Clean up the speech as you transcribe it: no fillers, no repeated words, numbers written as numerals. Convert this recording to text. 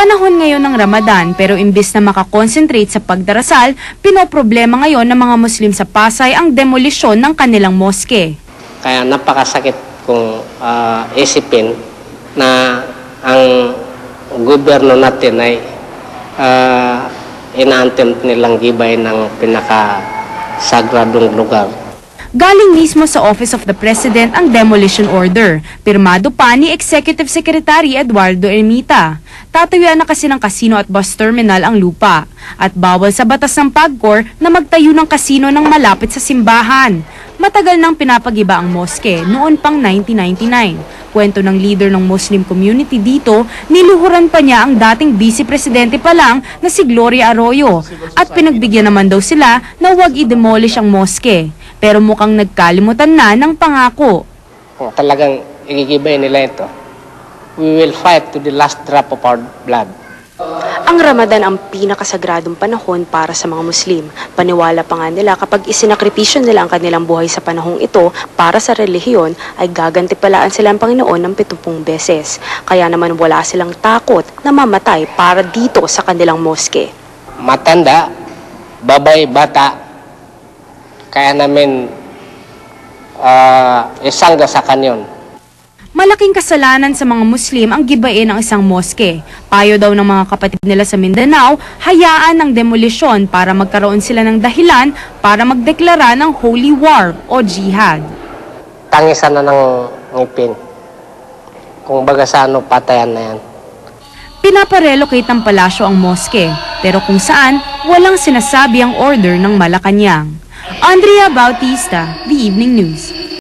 Panahon ngayon ng Ramadan pero imbis na makakonsentrate sa pagdarasal, pinoproblema ngayon ng mga Muslim sa Pasay ang demolisyon ng kanilang moske. Kaya napakasakit kung isipin na ang gobyerno natin ay ina-attempt nilang gibay ng pinakasagradong lugar. Galing mismo sa Office of the President ang demolition order. Pirmado pa ni Executive Secretary Eduardo Ermita. Tatayuan na kasi ng casino at bus terminal ang lupa. At bawal sa batas ng PAGCOR na magtayo ng casino ng malapit sa simbahan. Matagal nang pinapag-iba ang moske noon pang 1999. Kwento ng leader ng Muslim community dito, niluhuran pa niya ang dating Vice Presidente pa lang na si Gloria Arroyo. At pinagbigyan naman daw sila na huwag i-demolish ang moske. Pero mukhang nagkalimutan na ng pangako. Kung talagang igigibay nila ito, we will fight to the last drop of our blood. Ang Ramadan ang pinakasagradong panahon para sa mga Muslim. Paniwala pa nga nila kapag isinakripisyo nila ang kanilang buhay sa panahong ito para sa relihiyon ay gagantipalaan sila ang Panginoon ng 70 beses. Kaya naman wala silang takot na mamatay para dito sa kanilang moske. Matanda, babay, bata, kaya namin isangga sa kanyon. Malaking kasalanan sa mga Muslim ang gibain ng isang moske. Payo daw ng mga kapatid nila sa Mindanao, hayaan ang demolisyon para magkaroon sila ng dahilan para magdeklara ng holy war o jihad. Tangisan na ng ngipin. Kung baga sa ano, patayan na yan. Pinaparelocate ng palasyo ang moske, pero kung saan, walang sinasabi ang order ng Malacanang. Andrea Bautista, The Evening News.